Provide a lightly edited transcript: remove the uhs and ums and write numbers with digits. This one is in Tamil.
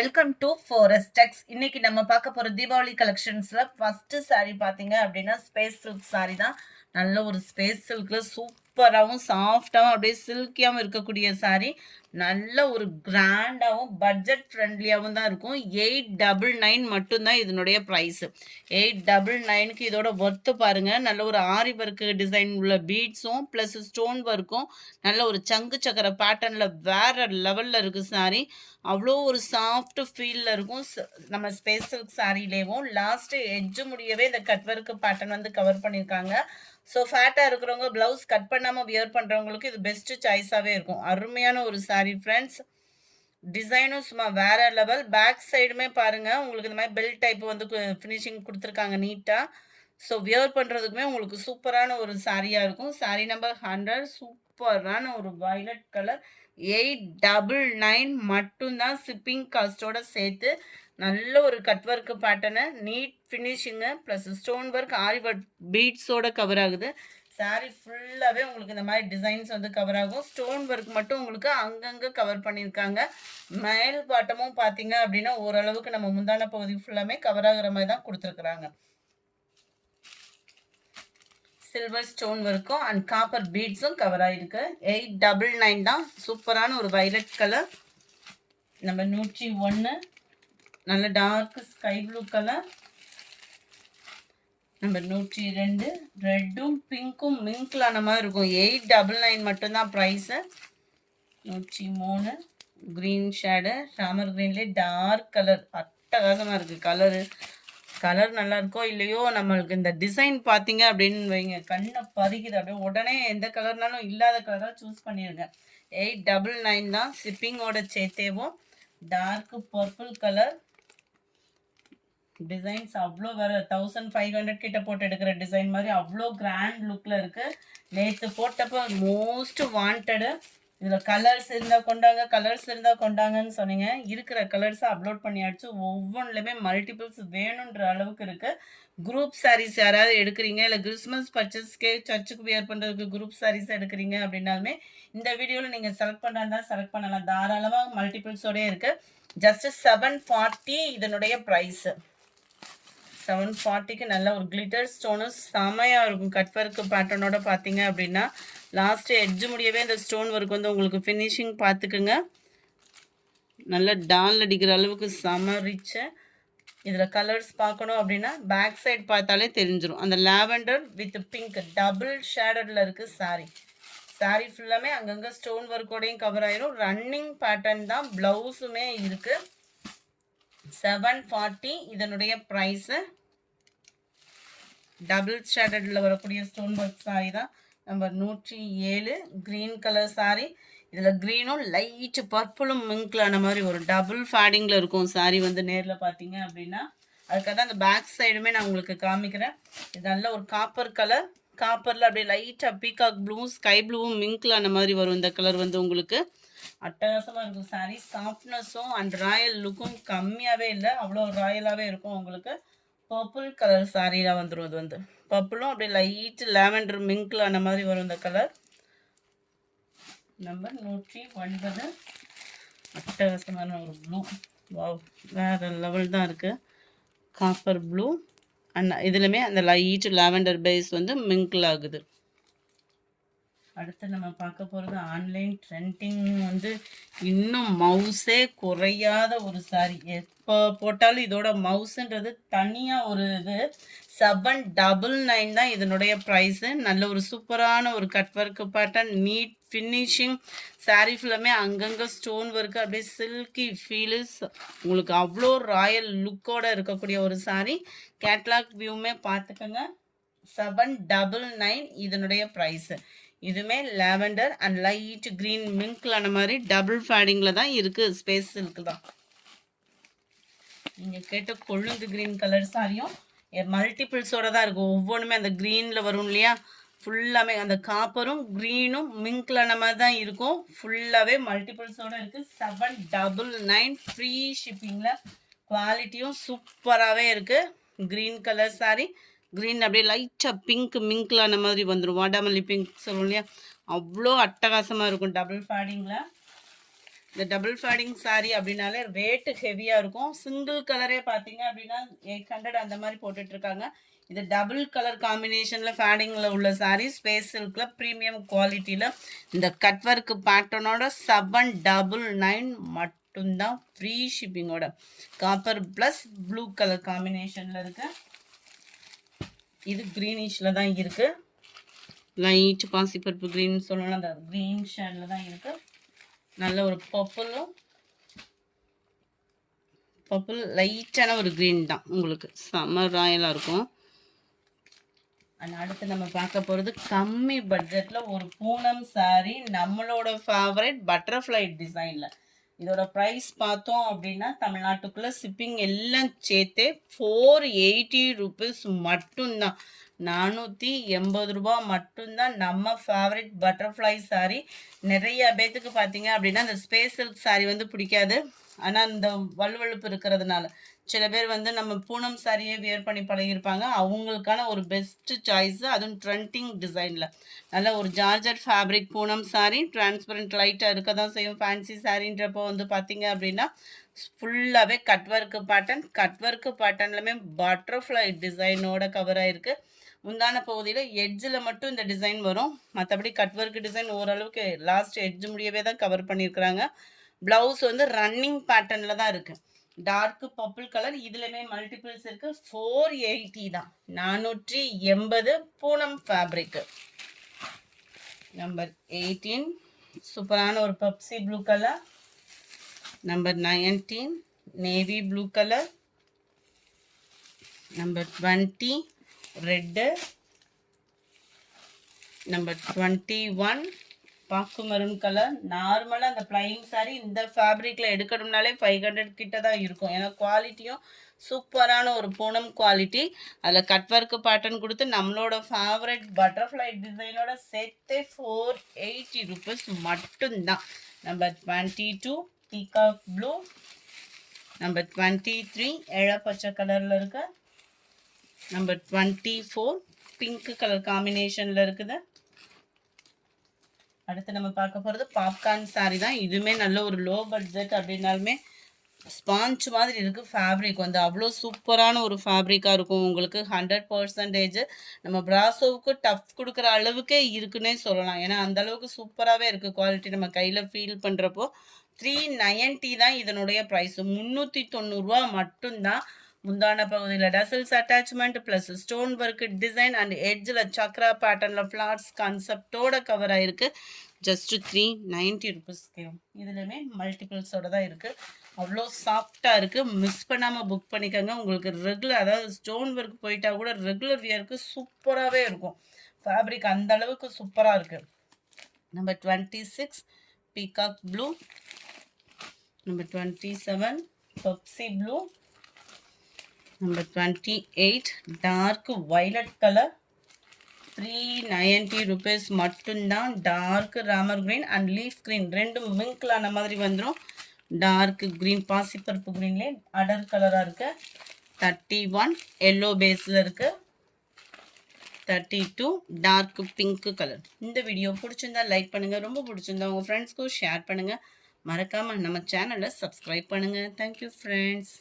வெல்கம் டு ஃபாரஸ்ட் டெக்ஸ். இன்னைக்கு நம்ம பார்க்க போற தீபாவளி கலெக்ஷன்ஸ்ல ஃபர்ஸ்ட் saree பாத்தீங்க அப்படின்னா ஸ்பேஸ் சில்க் saree தான். நல்ல ஒரு ஸ்பேஸ் சில்க்ல சூப்பராகவும் சாஃப்டாகவும் அப்படியே சில்கியாகவும் இருக்கக்கூடிய saree. நல்ல ஒரு கிராண்டாகவும் பட்ஜெட் ஃப்ரெண்ட்லியாகவும் தான் இருக்கும். 899 மட்டும்தான் இதனுடைய ப்ரைஸ். 899க்கு இதோட ஒர்த்து பாருங்க. நல்ல ஒரு ஆரி ஒர்க்கு டிசைன் உள்ள பீட்ஸும் ப்ளஸ் ஸ்டோன் ஒர்க்கும் நல்ல ஒரு சங்கு சக்கர பேட்டர்ன்ல வேற லெவல்ல இருக்கு saree. அவ்வளோ ஒரு சாஃப்ட் ஃபீல்ல இருக்கும். நம்ம ஸ்பேஸ் சில்க் சாரிலேயும் லாஸ்ட் எட்ஜ் முடியவே இந்த கட் ஒர்க் பேட்டர்ன் வந்து கவர் பண்ணியிருக்காங்க. ஸோ ஃபேட்டாக இருக்கிறவங்க ப்ளவுஸ் கட் பண்ணாமல் வியர் பண்ணுறவங்களுக்கு இது பெஸ்ட் சாய்ஸாகவே இருக்கும். அருமையான ஒரு சாரி ஃப்ரெண்ட்ஸ். டிசைனும் சும்மா வேற லெவல். பேக் சைடுமே பாருங்க, உங்களுக்கு இந்த மாதிரி பெல்ட் டைப் வந்து ஃபினிஷிங் கொடுத்துருக்காங்க நீட்டாக. ஸோ வியர் பண்ணுறதுக்குமே உங்களுக்கு சூப்பரான ஒரு சாரியாக இருக்கும். சாரி நம்பர் 100 சூப்பரான ஒரு வயலட் கலர். 899 மட்டும்தான் ஷிப்பிங் காஸ்ட்டோட சேர்த்து. நல்ல ஒரு cut work pattern, neat finishing plus stone work aari work பீட்ஸோட கவர் ஆகுது. சாரி ஃபுல்லாகவே உங்களுக்கு இந்த மாதிரி டிசைன்ஸ் வந்து கவர் ஆகும். ஸ்டோன் ஒர்க் மட்டும் உங்களுக்கு அங்கங்கே கவர் பண்ணியிருக்காங்க. மேல் பாட்டமும் பார்த்தீங்க அப்படின்னா ஓரளவுக்கு நம்ம முந்தான பகுதி ஃபுல்லாமே கவர் ஆகுற மாதிரி தான் கொடுத்துருக்குறாங்க. சில்வர் ஸ்டோன் ஒர்க்கும் அண்ட் காப்பர் பீட்ஸும் கவர் ஆகிருக்கு. 899 தான். சூப்பரான ஒரு வைலட் கலர். நம்ம 101 நல்ல டார்க் ஸ்கை ப்ளூ கலர். நம்ம 102 ரெட்டும் பிங்க்கும் மிங்க்லான மாதிரி இருக்கும். 899 மட்டும்தான் ப்ரைஸு. 103 க்ரீன் ஷேடு, ராமர் க்ரீன்லேயே டார்க் கலர் அட்டகாசமாக இருக்குது. கலர் நல்லா இருக்கோ இல்லையோ, நம்மளுக்கு இந்த டிசைன் பார்த்தீங்க அப்படின்னு வைங்க, கண்ணை பறிக்குது. அப்படியே உடனே எந்த கலர்னாலும் இல்லாத கலராக சூஸ் பண்ணிடுங்க. 899 தான் ஷிப்பிங்கோட சேர்த்தேவும். டார்க் பர்பிள் கலர் டிசைன்ஸ் அவ்வளோ வேறு 1500 கிட்ட போட்டு எடுக்கிற டிசைன் மாதிரி அவ்வளோ கிராண்ட் லுக்கில் இருக்குது. நேற்று போட்டப்போ மோஸ்ட் வாண்டடு. இதில் கலர்ஸ் இருந்தால் கொண்டாங்கன்னு சொன்னீங்க. இருக்கிற கலர்ஸை அப்லோட் பண்ணியாச்சு. ஒவ்வொன்றுலையுமே மல்டிபிள்ஸ் வேணுன்ற அளவுக்கு இருக்குது. குரூப் சாரீஸ் யாராவது எடுக்கிறீங்க, இல்லை கிறிஸ்மஸ் பர்ச்சேஸ்க்கே சர்ச்சுக்கு வியர் பண்ணுறதுக்கு குரூப் சாரீஸ் எடுக்கிறீங்க அப்படின்னாலுமே இந்த வீடியோவில் நீங்கள் செலக்ட் பண்ணுறதா செலக்ட் பண்ணலாம். தாராளமாக மல்டிபிள்ஸோடே இருக்குது. ஜஸ்ட் 740 இதனுடைய ப்ரைஸு. 740க்கு நல்ல ஒரு கிளிட்டர் ஸ்டோனும் செமையாக இருக்கும். கட் ஒர்க் பேட்டர்னோட பார்த்தீங்க அப்படின்னா லாஸ்ட்டு எட்ஜு முடியவே இந்த ஸ்டோன் ஒர்க் வந்து உங்களுக்கு ஃபினிஷிங் பார்த்துக்குங்க. நல்ல டால் அடிக்கிற அளவுக்கு செம ரிச்சு. இதில் கலர்ஸ் பார்க்கணும் அப்படின்னா பேக் சைடு பார்த்தாலே தெரிஞ்சிடும். அந்த லாவெண்டர் வித் பிங்க் டபுள் ஷேடடில் இருக்குது சாரி. சாரி ஃபுல்லாமே அங்கங்கே ஸ்டோன் ஒர்க்கோடையும் கவர் ஆயிரும். ரன்னிங் பேட்டர்ன் தான். ப்ளவுஸுமே இருக்குது. 740 இதனுடைய ப்ரைஸு. டபுள் ஷேடடில் வரக்கூடிய ஸ்டோன் ஒர்க் சாரி தான். Number 107 green colour sorry. இதில் க்ரீனும் லைட்டு பர்பிளும் மிங்க்லான மாதிரி ஒரு டபுள் ஃபேடிங்கில் இருக்கும் சாரி வந்து நேரில் பார்த்தீங்க அப்படின்னா. அதுக்காக தான் அந்த பேக் சைடுமே நான் உங்களுக்கு காமிக்கிறேன். இது நல்ல ஒரு காப்பர் கலர். காப்பரில் அப்படியே லைட்டாக பீகாக் ப்ளூவும் ஸ்கை ப்ளூவும் மிங்க்லான மாதிரி வரும். இந்த கலர் வந்து உங்களுக்கு அட்டகாசமாக இருக்கும் சாரி. சாஃப்ட்னஸும் அண்ட் ராயல் லுக்கும் கம்மியாகவே இல்லை, அவ்வளோ ராயலாகவே இருக்கும் உங்களுக்கு. பர்பிள் கலர் சாரியில் வந்துடும். இது வந்து பர்பிளும் அப்படியே லைட்டு லாவெண்டர் மிங்க்ல அந்த மாதிரி வரும் இந்த கலர். நம்பர் 109 அட்டகாசமான ஒரு ப்ளூ. வாவ், வேறு லெவல் தான் இருக்குது. காப்பர் ப்ளூ அண்ட் இதுலையுமே அந்த லைட்டு லாவெண்டர் பேஸ் வந்து மிங்கிள் ஆகுது. அடுத்து நம்ம பார்க்க போகிறது ஆன்லைன் ட்ரெண்டிங் வந்து இன்னும் மவுஸே குறையாத ஒரு சாரி. எப்போ போட்டாலும் இதோட மவுஸுன்றது தனியாக ஒரு இது. 799 தான் இதனுடைய ப்ரைஸு. நல்ல ஒரு சூப்பரான ஒரு cut work pattern, NEET finishing. Sari ஃபுல்லாமே அங்கங்கே ஸ்டோன் ஒர்க்கு, அப்படியே சில்கி ஃபீல்ஸ். உங்களுக்கு அவ்வளோ ராயல் லுக்கோடு இருக்கக்கூடிய ஒரு சாரீ. கேட்லாக் வியூமே பார்த்துக்கோங்க. 799 இதனுடைய ப்ரைஸு. இதுவுமே லாவெண்டர் அண்ட் லைட் க்ரீன் மிங்க்லான மாதிரி டபுள் ஃபேடிங்கில் தான் இருக்குது. ஸ்பேஸ் சில்க் தான். நீங்கள் கேட்ட கொழுந்து க்ரீன் கலர் சாரியும் மல்டிபிள்ஸோட தான் இருக்கும். ஒவ்வொன்றுமே அந்த க்ரீனில் வரும் இல்லையா, ஃபுல்லாமே அந்த காப்பரும் க்ரீனும் மிங்க்லான மாதிரி தான் இருக்கும். ஃபுல்லாகவே மல்டிபிள்ஸோடு இருக்குது. 799 ஃப்ரீ ஷிப்பிங்கில். குவாலிட்டியும் சூப்பராகவே இருக்குது. Green colour sorry. க்ரீன் அப்படியே லைட்டாக பிங்க் மிங்க்லான மாதிரி வந்துடும். வாடாமல்லி பிங்க் சொல்லுவோம் இல்லையா, அவ்வளோ அட்டகாசமாக இருக்கும் டபுள் ஃபேடிங்கில். இந்த டபுள் ஃபேடிங் saree அப்படின்னாலே ரேட்டு ஹெவியாக இருக்கும். சிங்கிள் கலரே பார்த்தீங்க அப்படின்னா 800 அந்த மாதிரி போட்டுட்ருக்காங்க. இது டபுள் கலர் காம்பினேஷனில் ஃபேடிங்கில் உள்ள saree ஸ்பேஸ் சில்கில் ப்ரீமியம் குவாலிட்டியில் இந்த கட் ஒர்க் பேட்டர்னோட 799 மட்டும்தான் ஃப்ரீ ஷிப்பிங்கோட. காப்பர் ப்ளஸ் ப்ளூ கலர் காம்பினேஷனில் இருக்கு. இது க்ரீனிஷில் தான் இருக்குது. லைட் பாசிப்பருப்பு க்ரீன் சொல்லணும், அந்த க்ரீன் ஷேடில் தான் இருக்குது. நல்ல ஒரு பர்பிள் லைட்டான ஒரு க்ரீன் தான், உங்களுக்கு செம்ம ராயலாக இருக்கும். அடுத்து நம்ம பார்க்க போகிறது கம்மி பட்ஜெட்டில் ஒரு பூனம் saree, நம்மளோட ஃபேவரட் பட்டர்ஃப்ளை டிசைனில். இதோட ப்ரைஸ் பார்த்தோம் அப்படின்னா தமிழ்நாட்டுக்குள்ளே ஷிப்பிங் எல்லாம் சேர்த்தே 480 ருபீஸ் மட்டும்தான். 480 ரூபா மட்டும்தான். நம்ம ஃபேவரட் பட்டர்ஃப்ளை saree. நிறைய பேத்துக்கு பார்த்தீங்க அப்படின்னா இந்த ஸ்பேஸ் சில்க் saree வந்து பிடிக்காது. ஆனால் இந்த வலுவழுப்பு இருக்கிறதுனால சில பேர் வந்து நம்ம பூனம் சாரியே வியர் பண்ணி பழகிருப்பாங்க. அவங்களுக்கான ஒரு பெஸ்ட் சாய்ஸு, அதுவும் ட்ரெண்டிங் டிசைனில் நல்ல ஒரு georgette fabric Poonam sari. Transparent லைட்டாக இருக்க தான் செய்யும். ஃபேன்சி சாரின்றப்போ வந்து பார்த்தீங்க அப்படின்னா ஃபுல்லாகவே கட் ஒர்க்கு பேட்டர்ன்லுமே பட்டர்ஃப்ளை டிசைனோட கவர் ஆகிருக்கு. முந்தான பகுதியில் எட்ஜில் மட்டும் இந்த டிசைன் வரும். மற்றபடி கட் ஒர்க் டிசைன் ஓரளவுக்கு லாஸ்ட் எட்ஜ் முடியவே தான் கவர் பண்ணியிருக்கிறாங்க. ப்ளவுஸ் வந்து ரன்னிங் பேட்டர்னில் தான் இருக்குது. Dark purple colour. இதுலையுமே மல்டிபிள்ஸ் இருக்குது. 480 தான். 480 பூனம் ஃபேப்ரிக்கு. நம்பர் 18 சூப்பரான ஒரு Pepsi blue colour. Number 19 navy blue colour. Number 20 red. Number 21 பாக்கு மரூன் கலர். நார்மலாக அந்த பிளைன் சாரீ இந்த ஃபேப்ரிக்கில் எடுக்கணும்னாலே 500 கிட்ட தான் இருக்கும். ஏன்னா குவாலிட்டியும் சூப்பரான ஒரு பூனம் குவாலிட்டி. அதில் கட் ஒர்க்கு பேட்டர்ன் கொடுத்து நம்மளோட ஃபேவரட் பட்டர்ஃப்ளை டிசைனோட சேர்த்து 480 ருபீஸ் மட்டும்தான். Number 22 peacock blue. நம்பர் 23 பச்சை கலரில் இருக்கு. நம்பர் 24 பிங்க் கலர் காம்பினேஷனில் இருக்குது. அடுத்து நம்ம பார்க்க போகிறது பாப்கார்ன் சாரீ தான். இதுவுமே நல்ல ஒரு லோ பட்ஜெட் அப்படின்னாலுமே ஸ்பாஞ்ச் மாதிரி இருக்குது. ஃபேப்ரிக் வந்து அவ்வளோ சூப்பரான ஒரு ஃபேப்ரிக்காக இருக்கும். உங்களுக்கு 100% நம்ம பிராசோவுக்கு டஃப் கொடுக்குற அளவுக்கே இருக்குன்னே சொல்லலாம். ஏன்னா அந்தளவுக்கு சூப்பராகவே இருக்குது குவாலிட்டி. நம்ம கையில் ஃபீல் பண்ணுறப்போ 390 தான் இதனுடைய ப்ரைஸு. 390 ரூபா மட்டும்தான். முந்தான பகுதியில் tassels attachment plus stone work design and எட்ஜில் சக்ரா பேட்டர்னில் ஃப்ளார்ஸ் கான்செப்டோட கவர் ஆகிருக்கு. ஜஸ்ட் 390 ருபீஸ் கேவும். இதுலையுமே மல்டிபிள்ஸோட தான் இருக்குது. அவ்வளோ சாஃப்டாக இருக்குது. மிஸ் பண்ணாமல் புக் பண்ணிக்கோங்க. உங்களுக்கு ரெகுலர், அதாவது ஸ்டோன் ஒர்க் போயிட்டா கூட ரெகுலர் வியருக்கு சூப்பராகவே இருக்கும். ஃபேப்ரிக் அந்த அளவுக்கு சூப்பராக இருக்குது. Number 26 peacock blue. Number 27 pepsi blue. Number 28 dark violet colour. 390 rupees மட்டும்தான். Dark Ramar green and leaf green ரெண்டும் மிங்க்லான மாதிரி வந்துடும். டார்க் கிரீன் பாசிப்பருப்பு கிரீன்லேயே அடர் கலராக இருக்குது. 31 எல்லோ பேஸில் இருக்குது. 32 டார்க் பிங்க் கலர். இந்த வீடியோ பிடிச்சிருந்தா லைக் பண்ணுங்கள். ரொம்ப பிடிச்சிருந்தா உங்கள் ஃப்ரெண்ட்ஸ்க்கும் ஷேர் பண்ணுங்கள். மறக்காமல் நம்ம சேனலை சப்ஸ்கிரைப் பண்ணுங்கள். Thank you friends.